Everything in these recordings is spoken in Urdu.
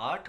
8,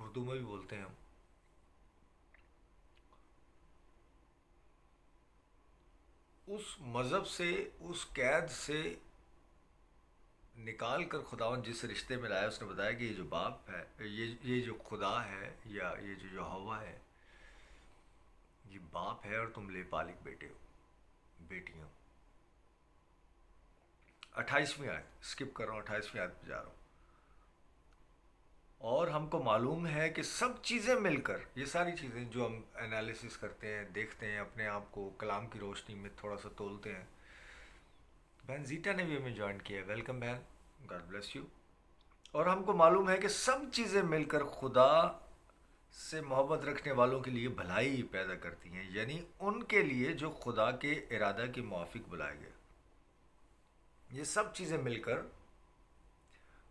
اردو میں بھی بولتے ہیں ہم. اس مذہب سے، اس قید سے نکال کر خداوند جس رشتے میں لایا، اس نے بتایا کہ یہ جو باپ ہے، یہ جو خدا ہے، یا یہ جو یہوہ ہے، یہ باپ ہے اور تم لے پالک بیٹے ہو، بیٹیاں. 28ویں آیت اسکپ کر رہا ہوں، 28ویں آیت پہ جا رہا ہوں. اور ہم کو معلوم ہے کہ سب چیزیں مل کر، یہ ساری چیزیں جو ہم انالیسس کرتے ہیں، دیکھتے ہیں، اپنے آپ کو کلام کی روشنی میں تھوڑا سا تولتے ہیں. بہن زیٹا نے بھی ہمیں جوائن کیا ہے، ویلکم بہن، گاڈ بلیس یو. اور ہم کو معلوم ہے کہ سب چیزیں مل کر خدا سے محبت رکھنے والوں کے لیے بھلائی پیدا کرتی ہیں، یعنی ان کے لیے جو خدا کے ارادہ کے موافق بلائے گئے. یہ سب چیزیں مل کر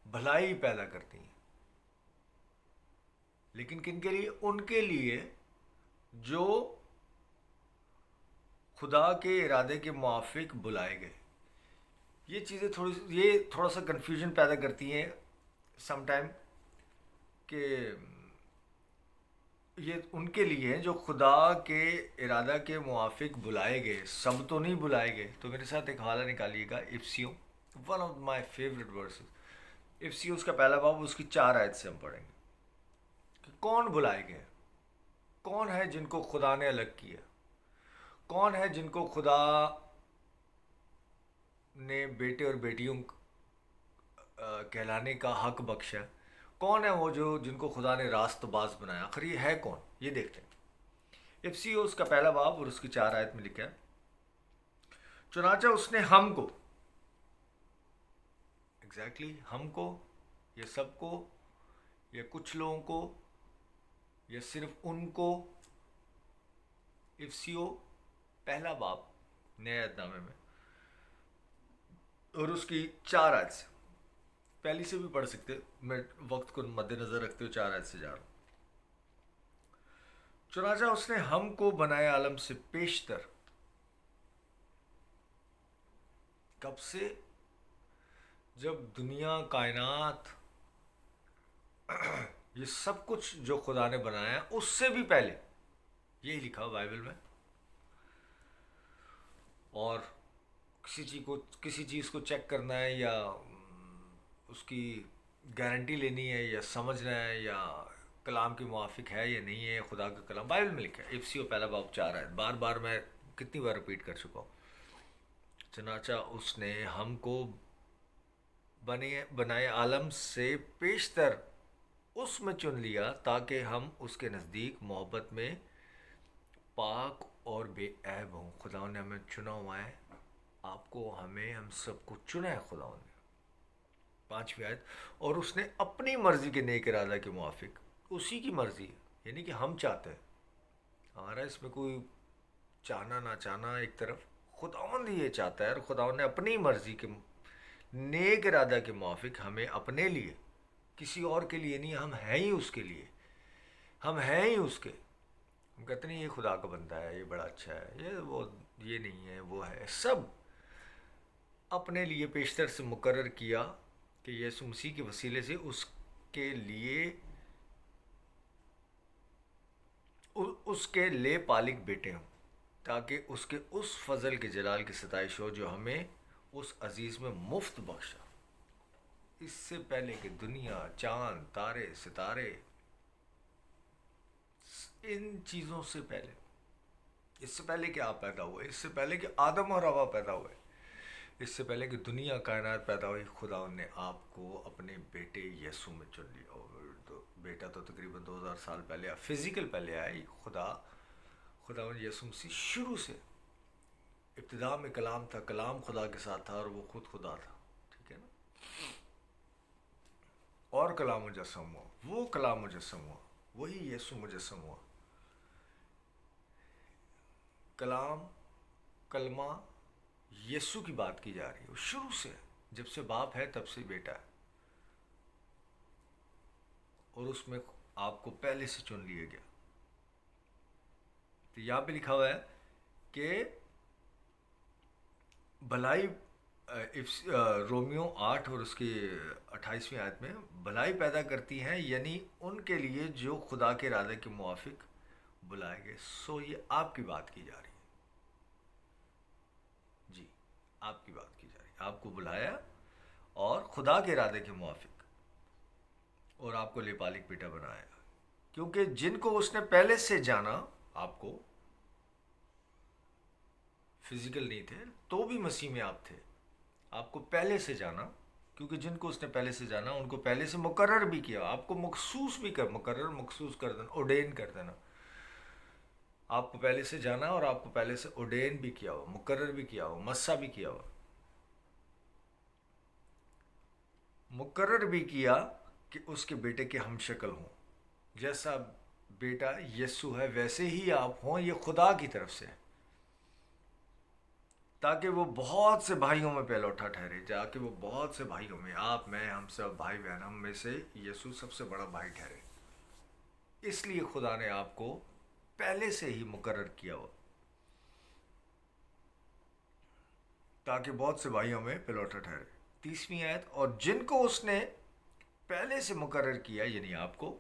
بھلائی پیدا کرتی ہیں. لیکن کن کے لیے؟ ان کے لیے جو خدا کے ارادے کے موافق بلائے گئے. یہ چیزیں یہ تھوڑا سا کنفیوژن پیدا کرتی ہیں سم ٹائم، کہ یہ ان کے لیے جو خدا کے ارادہ کے موافق بلائے گئے. سب تو نہیں بلائے گئے. تو میرے ساتھ ایک حوالہ نکالیے گا، افسیوں، one of my favourite verses. افسیوں اس کا پہلا باب، اس کی 4 آیت سے ہم پڑھیں گے کہ کون بلائے گئے، کون ہے جن کو خدا نے الگ کیا، کون ہے جن کو خدا نے بیٹے اور بیٹیوں کہلانے کا حق بخشا. کون ہے وہ جن کو خدا نے راست باز بنایا؟ آخر یہ ہے کون؟ یہ دیکھتے ہیں. افسیوں اس کا پہلا باب اور اس کی 4 آیت میں لکھا ہے، چنانچہ اس نے ہم کو، ایگزیکٹلی ہم کو، یا سب کو، یا کچھ لوگوں کو، یا صرف ان کو. افسیوں پہلا باب نئے عہد نامے میں اور اس کی 4 آیت سے، پہلی سے بھی پڑھ سکتے، میں وقت کو مد نظر رکھتے ہوئے 4 آیت سے جا رہا ہوں. چنانچہ اس نے ہم کو بنایا عالم سے پیشتر. کب سے؟ جب دنیا، کائنات، یہ سب کچھ جو خدا نے بنایا اس سے بھی پہلے. یہی لکھا ہوا بائبل میں. اور کسی چیز کو چیک کرنا ہے، یا اس کی گارنٹی لینی ہے، یا سمجھنا ہے، یا کلام کے موافق ہے یا نہیں ہے، خدا کا کلام بائبل میں لکھا ہے. افسیوں پہلا باب 4 آیت، بار بار میں کتنی بار رپیٹ کر چکا ہوں. چنانچہ اس نے ہم کو بنائے عالم سے پیشتر اس میں چن لیا، تاکہ ہم اس کے نزدیک محبت میں پاک اور بے عیب ہوں. خدا نے ہمیں چنا ہوا ہے، آپ کو، ہمیں، ہم سب کو چنا ہے خدا نے. 5ویں آیت، اور اس نے اپنی مرضی کے نیک ارادہ کے موافق، اسی کی مرضی ہے، یعنی کہ ہم چاہتے ہیں، ہمارا اس میں کوئی چاہنا نہ چاہنا ایک طرف، خداوند یہ چاہتا ہے، اور خداوند نے اپنی مرضی کے نیک ارادہ کے موافق ہمیں اپنے لیے، کسی اور کے لیے نہیں، ہم ہیں ہی اس کے لیے، ہم ہیں ہی اس کے. ہم کہتے نہیں یہ خدا کا بندہ ہے، یہ بڑا اچھا ہے، یہ نہیں ہے، وہ ہے، سب اپنے لیے پیشتر سے مقرر کیا کہ یسوع مسیح کے وسیلے سے اس کے لے پالک بیٹے ہوں، تاکہ اس کے اس فضل کے جلال کی ستائش ہو جو ہمیں اس عزیز میں مفت بخشا. اس سے پہلے کہ دنیا، چاند، تارے، ستارے، ان چیزوں سے پہلے، اس سے پہلے کہ آپ پیدا ہوئے، اس سے پہلے کہ آدم اور حوا پیدا ہوئے، اس سے پہلے کہ دنیا کائنات پیدا ہوئی، خدا نے آپ کو اپنے بیٹے یسوع میں چن لیا. اور بیٹا تو تقریباً 2000 سال پہلے فزیکل پہلے آیا. خدا یسوع مسیح شروع سے، ابتدا میں کلام تھا، کلام خدا کے ساتھ تھا، اور وہ خود خدا تھا. ٹھیک ہے نا؟ اور کلام مجسم ہوا، وہ کلام مجسم ہوا، وہی یسوع مجسم ہوا. کلام، کلمہ، یسوع کی بات کی جا رہی ہے. شروع سے، جب سے باپ ہے تب سے بیٹا ہے، اور اس میں آپ کو پہلے سے چن لیا گیا. تو یہاں پہ لکھا ہوا ہے کہ بھلائی رومیو 8 اور اس کی 28ویں آیت میں بھلائی پیدا کرتی ہیں، یعنی ان کے لیے جو خدا کے ارادے کے موافق بلائے گئے. سو یہ آپ کی بات کی جا رہی ہے جی، آپ کی بات کی جا رہی ہے. آپ کو بلایا اور خدا کے ارادے کے موافق، اور آپ کو لیپالک بیٹا بنایا، کیونکہ جن کو اس نے پہلے سے جانا، آپ کو فزیکل نہیں تھے تو بھی مسیح میں آپ تھے، آپ کو پہلے سے جانا، کیونکہ جن کو اس نے پہلے سے جانا ان کو پہلے سے مقرر بھی کیا، آپ کو مخصوص بھی مقرر مخصوص کر دینا، اوڈین کر دینا. آپ کو پہلے سے جانا اور آپ کو پہلے سے اوڈین بھی کیا ہوا، مقرر بھی کیا ہوا، مسا بھی کیا ہوا، مقرر بھی کیا کہ اس کے بیٹے کے ہم شکل ہوں. جیسا بیٹا یسوع ہے ویسے ہی آپ ہوں، یہ خدا کی طرف سے، تاکہ وہ بہت سے بھائیوں میں پہلا اٹھا ٹھہرے، تاکہ وہ بہت سے بھائیوں میں، آپ میں ہم سب بھائی بہن، ہم میں سے یسوع سب سے بڑا بھائی ٹھہرے. اس لیے خدا نے آپ کو پہلے سے ہی مقرر کیا ہوا، تاکہ بہت سے بھائیوں میں پہلا اٹھا ٹھہرے. 30ویں آیت، اور جن کو اس نے پہلے سے مقرر کیا، یعنی آپ کو،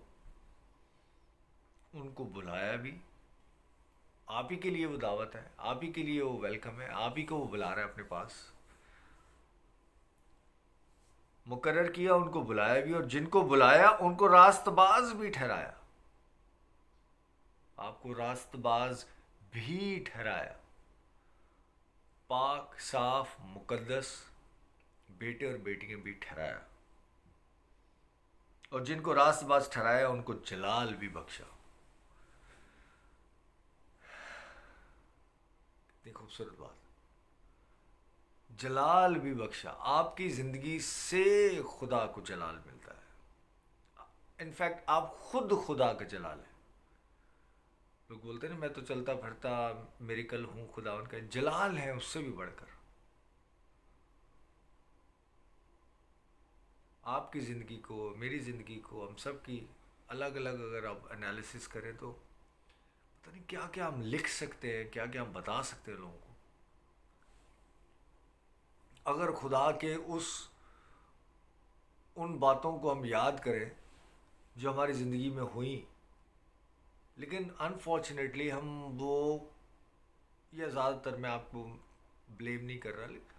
ان کو بلایا بھی. آپ ہی کے لیے وہ دعوت ہے، آپ ہی کے لیے وہ ویلکم ہے، آپ ہی کو وہ بلا رہا ہے اپنے پاس. مقرر کیا، ان کو بلایا بھی، اور جن کو بلایا ان کو راست باز بھی ٹھہرایا. آپ کو راست باز بھی ٹھہرایا، پاک صاف مقدس بیٹے اور بیٹیاں بھی ٹھہرایا. اور جن کو راست باز ٹھہرایا ان کو جلال بھی بخشا. کتنی خوبصورت بات، جلال بھی بخشا. آپ کی زندگی سے خدا کو جلال ملتا ہے. انفیکٹ آپ خود خدا کا جلال ہے. لوگ بولتے ہیں نا میں تو چلتا پھرتا میریکل ہوں، خدا ان کا جلال ہے اس سے بھی بڑھ کر. آپ کی زندگی کو، میری زندگی کو، ہم سب کی الگ الگ اگر آپ انالیسس کریں تو پتہ نہیں کیا کیا ہم لکھ سکتے ہیں، کیا کیا ہم بتا سکتے ہیں لوگوں کو. اگر خدا کے ان باتوں کو ہم یاد کریں جو ہماری زندگی میں ہوئیں، لیکن انفارچونیٹلی ہم وہ، یا زیادہ تر میں آپ کو بلیم نہیں کر رہا، لیکن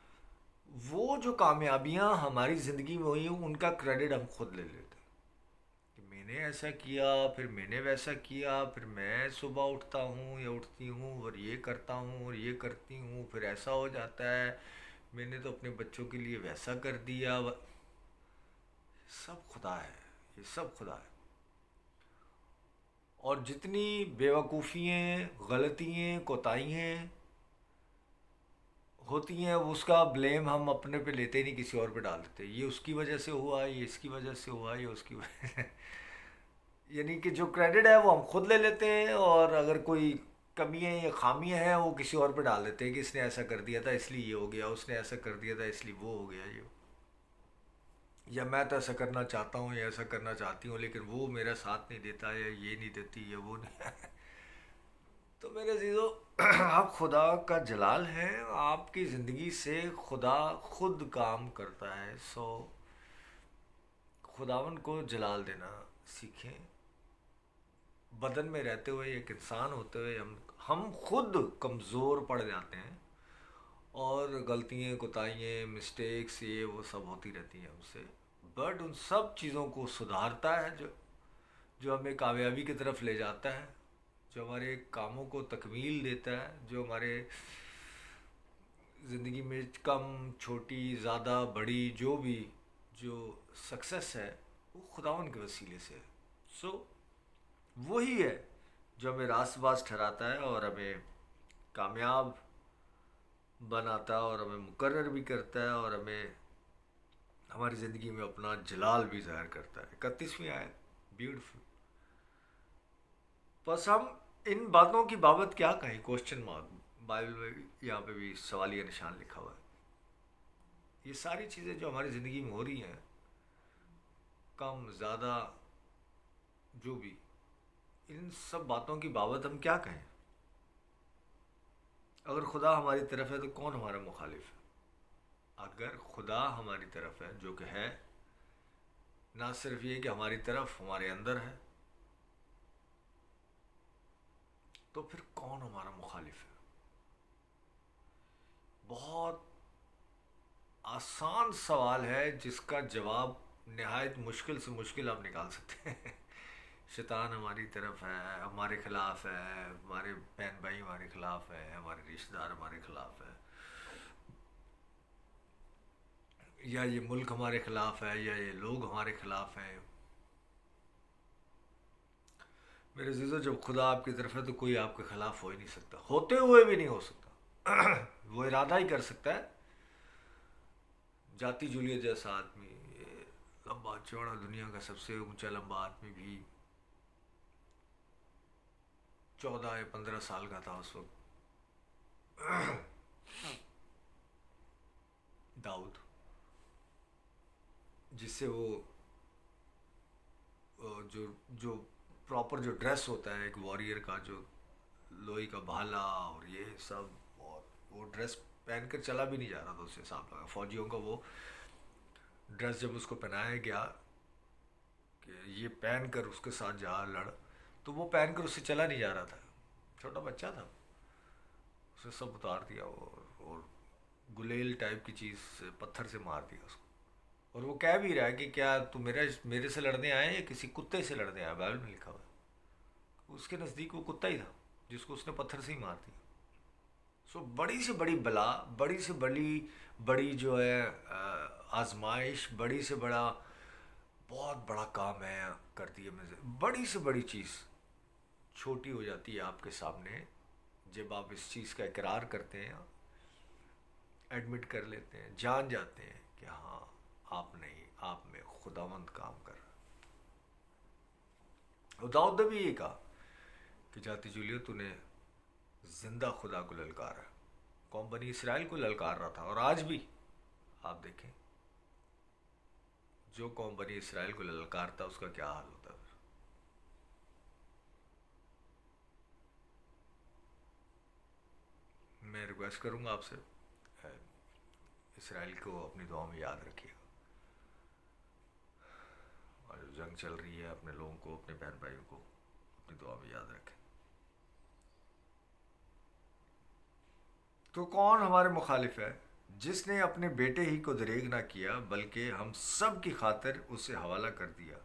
وہ جو کامیابیاں ہماری زندگی میں ہوئی ان کا کریڈٹ ہم خود لے لیتے ہیں کہ میں نے ایسا کیا، پھر میں نے ویسا کیا، پھر میں صبح اٹھتا ہوں یا اٹھتی ہوں اور یہ کرتا ہوں اور یہ کرتی ہوں، پھر ایسا ہو جاتا ہے، میں نے تو اپنے بچوں کے لیے ویسا کر دیا. سب خدا ہے، یہ سب خدا ہے. اور جتنی بیوقوفیاں، غلطیاں، کوتاہیاں ہوتی ہیں اس کا بلیم ہم اپنے پہ لیتے نہیں، کسی اور پہ ڈال دیتے. یہ اس کی وجہ سے ہوا، یہ اس کی وجہ سے ہوا، یہ اس کی وجہ سے یعنی کہ جو کریڈٹ ہے وہ ہم خود لے لیتے ہیں، اور اگر کوئی کمیاں یا خامیاں ہیں وہ کسی اور پہ ڈال دیتے ہیں کہ اس نے ایسا کر دیا تھا اس لیے یہ ہو گیا، اس نے ایسا کر دیا تھا اس لیے وہ ہو گیا، یہ، یا میں تو ایسا کرنا چاہتا ہوں یا ایسا کرنا چاہتی ہوں لیکن وہ میرا ساتھ نہیں دیتا، یا یہ نہیں دیتی، یا وہ نہیں تو میرے عزیزو، آپ خدا کا جلال ہے، آپ کی زندگی سے خدا خود کام کرتا ہے. سو خداون کو جلال دینا سیکھیں. بدن میں رہتے ہوئے، ایک انسان ہوتے ہوئے ہم خود کمزور پڑ جاتے ہیں، اور غلطیاں، کوتاہیاں، مسٹیکس، یہ وہ سب ہوتی رہتی ہیں ہم سے. بٹ ان سب چیزوں کو سدھارتا ہے جو ہمیں کامیابی کی طرف لے جاتا ہے، جو ہمارے کاموں کو تکمیل دیتا ہے، جو ہمارے زندگی میں کم، چھوٹی، زیادہ، بڑی، جو بھی جو سکسیس ہے وہ خداوند کے وسیلے سے ہے. سو وہی ہے جو ہمیں راست باز ٹھہراتا ہے اور ہمیں کامیاب بناتا ہے، اور ہمیں مقرر بھی کرتا ہے، اور ہمیں ہماری زندگی میں اپنا جلال بھی ظاہر کرتا ہے. 31ویں آیت بیوٹیفل. بس ہم ان باتوں کی بابت کیا کہیں؟ Question mark. بائبل میں یہاں پہ بھی سوالیہ نشان لکھا ہوا ہے. یہ ساری چیزیں جو ہماری زندگی میں ہو رہی ہیں، کم، زیادہ، جو بھی، ان سب باتوں کی بابت ہم کیا کہیں؟ اگر خدا ہماری طرف ہے تو کون ہمارا مخالف ہے؟ اگر خدا ہماری طرف ہے، جو کہ ہے، نہ صرف یہ کہ ہماری طرف، ہمارے اندر ہے، تو پھر کون ہمارا مخالف ہے؟ بہت آسان سوال ہے جس کا جواب نہایت مشکل سے مشکل آپ نکال سکتے ہیں۔ شیطان ہماری طرف ہے، ہمارے خلاف ہے، ہمارے بہن بھائی ہمارے خلاف ہے، ہمارے رشتہ دار ہمارے خلاف ہے، یا یہ ملک ہمارے خلاف ہے، یا یہ لوگ ہمارے خلاف ہیں۔ میرے عزیزو، جب خدا آپ کی طرف ہے تو کوئی آپ کے خلاف ہو ہی نہیں سکتا، ہوتے ہوئے بھی نہیں ہو سکتا۔ وہ ارادہ ہی کر سکتا ہے۔ جاتی جولیت جیسا آدمی، یہ لمبا چوڑا، دنیا کا سب سے اونچا لمبا آدمی بھی 14 یا 15 سال کا تھا اس وقت، داؤد، جس سے وہ جو جو پراپر جو ڈریس ہوتا ہے ایک وارئر کا، جو لوہے کا بھالا اور یہ سب، اور وہ ڈریس پہن کر چلا بھی نہیں جا رہا تھا، اس سے صاف لگا فوجیوں کا وہ ڈریس جب اس کو پہنایا گیا کہ یہ پہن کر اس کے ساتھ جا لڑ، تو وہ پہن کر اس سے چلا نہیں جا رہا تھا، چھوٹا بچہ تھا، اسے سب اتار دیا اور گلیل ٹائپ کی چیز سے پتھر سے مار دیا اس کو، اور وہ کہہ بھی رہا ہے کہ کیا تم میرے سے لڑنے آئے یا کسی کتے سے لڑنے آئے، بائبل میں لکھا ہوا ہے۔ اس کے نزدیک وہ کتا ہی تھا جس کو اس نے پتھر سے ہی مار دیا۔ سو بڑی سے بڑی بلا، بڑی سے بڑی جو ہے آزمائش، بڑی سے بڑا، بہت بڑا کام ہے کر دیا میں، بڑی سے بڑی چیز چھوٹی ہو جاتی ہے آپ کے سامنے جب آپ اس چیز کا اقرار کرتے ہیں، ایڈمٹ کر لیتے ہیں، جان جاتے ہیں کہ ہاں، آپ نہیں، آپ میں خداوند کام کر رہا ہے۔ داؤد نے بھی یہ کہا کہ جاتی جولیت، تو نے زندہ خدا کو للکارا، قوم بنی اسرائیل کو للکار رہا تھا، اور آج بھی آپ دیکھیں جو قوم بنی اسرائیل کو للکارتا اس کا کیا حال ہوتا ہے۔ میں ریکویسٹ کروں گا آپ سے، اسرائیل کو اپنی دعا میں یاد رکھیے گا، اور جو جنگ چل رہی ہے اپنے لوگوں کو، اپنے بہن بھائیوں کو اپنی دعا میں یاد رکھیں۔ تو کون ہمارے مخالف ہے؟ جس نے اپنے بیٹے ہی کو دریغ نہ کیا بلکہ ہم سب کی خاطر اسے حوالہ کر دیا،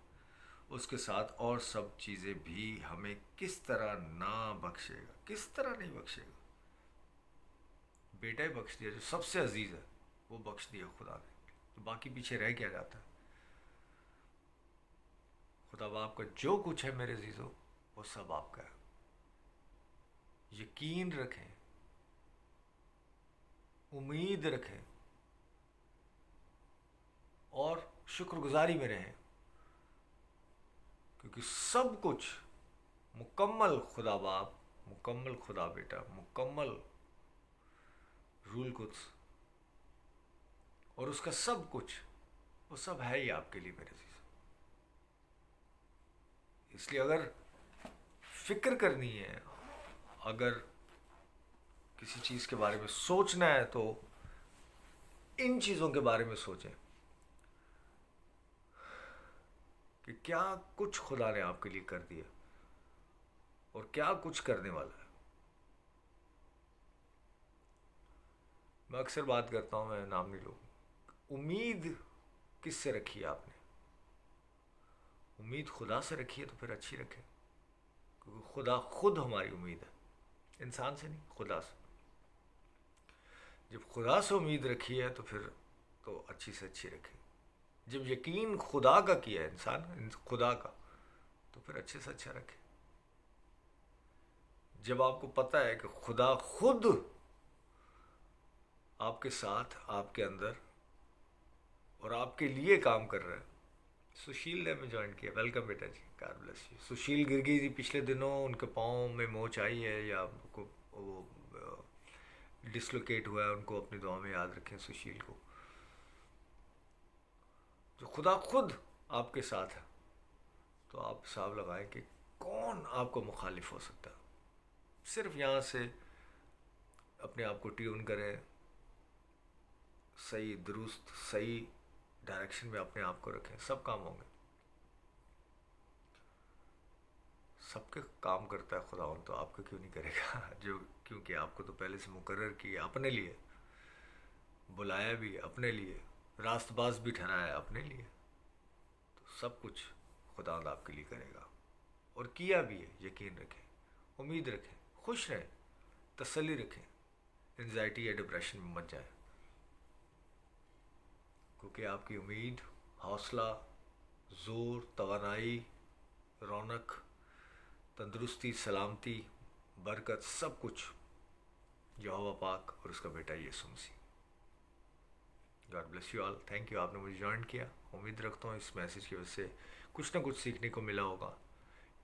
اس کے ساتھ اور سب چیزیں بھی ہمیں کس طرح نہ بخشے گا؟ کس طرح نہیں بخشے گا؟ بیٹا ہی بخش دیا جو سب سے عزیز ہے، وہ بخش دیا خدا نے، تو باقی پیچھے رہ کیا جاتا ہے؟ خدا باپ کا جو کچھ ہے میرے عزیزو، وہ سب آپ کا ہے۔ یقین رکھیں، امید رکھیں، اور شکر گزاری میں رہیں، کیونکہ سب کچھ مکمل خدا باپ، مکمل خدا بیٹا، مکمل رول قدس، اور اس کا سب کچھ، وہ سب ہے ہی آپ کے لیے میرے عزیز۔ اس لیے اگر فکر کرنی ہے، اگر کسی چیز کے بارے میں سوچنا ہے، تو ان چیزوں کے بارے میں سوچیں کہ کیا کچھ خدا نے آپ کے لیے کر دیا اور کیا کچھ کرنے والا ہے۔ میں اکثر بات کرتا ہوں، میں نام نہیں لوں، امید کس سے رکھی ہے آپ نے؟ امید خدا سے رکھی ہے تو پھر اچھی رکھیں، کیونکہ خدا خود ہماری امید ہے، انسان سے نہیں، خدا سے۔ جب خدا سے امید رکھی ہے تو پھر تو اچھی سے اچھی رکھیں۔ جب یقین خدا کا کیا ہے انسان، خدا کا، تو پھر اچھے سے اچھا رکھیں۔ جب آپ کو پتہ ہے کہ خدا خود آپ کے ساتھ، آپ کے اندر اور آپ کے لیے کام کر رہا ہے۔ سشیل نے ہمیں جوائن کیا، ویلکم بیٹا جی، گاڈ بلیس یو۔ سشیل گر گئی تھی پچھلے دنوں، ان کے پاؤں میں موچ آئی ہے، یا ان کو وہ ڈسلوکیٹ ہوا ہے، ان کو اپنی دعا میں یاد رکھیں سشیل کو۔ جو خدا خود آپ کے ساتھ ہے، تو آپ حساب لگائیں کہ کون آپ کو مخالف ہو سکتا ہے۔ صرف یہاں سے اپنے آپ کو ٹیون کریں، صحیح درست صحیح ڈائریکشن میں اپنے آپ کو رکھیں، سب کام ہوں گے. سب کے کام کرتا ہے خداوند، تو آپ کا کیوں نہیں کرے گا؟ جو کیونکہ آپ کو تو پہلے سے مقرر کیا اپنے لیے، بلایا بھی اپنے لیے، راست باز بھی ٹھہرایا اپنے لیے، تو سب کچھ خداوند آپ کے لیے کرے گا. اور کیا بھی ہے. یقین رکھیں، امید رکھیں، خوش رہیں، تسلی رکھیں، انزائٹی یا ڈپریشن میں مت جائیں، کیونکہ آپ کی امید، حوصلہ، زور، توانائی، رونق، تندرستی، سلامتی، برکت، سب کچھ یہوہ پاک اور اس کا بیٹا یسوع مسیح. God bless you all. Thank you, آپ نے مجھے جوائن کیا. امید رکھتا ہوں اس میسیج کی وجہ سے کچھ نہ کچھ سیکھنے کو ملا ہوگا.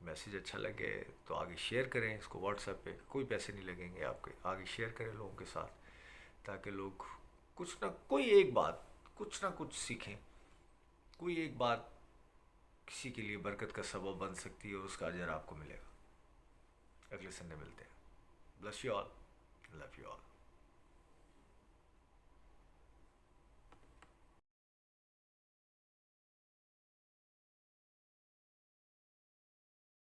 میسیج اچھا لگے تو آگے شیئر کریں اس کو. واٹس ایپ پہ کوئی پیسے نہیں لگیں گے آپ کے، آگے شیئر کریں لوگوں کے ساتھ، تاکہ لوگ کچھ نہ کوئی ایک بات، کچھ نہ کچھ سیکھیں. کوئی ایک بات کسی کے لیے برکت کا سبب بن سکتی ہے اور اس کا اجر آپ کو ملے گا. اگلے سنڈے ملتے ہیں. Bless you all. Love you all.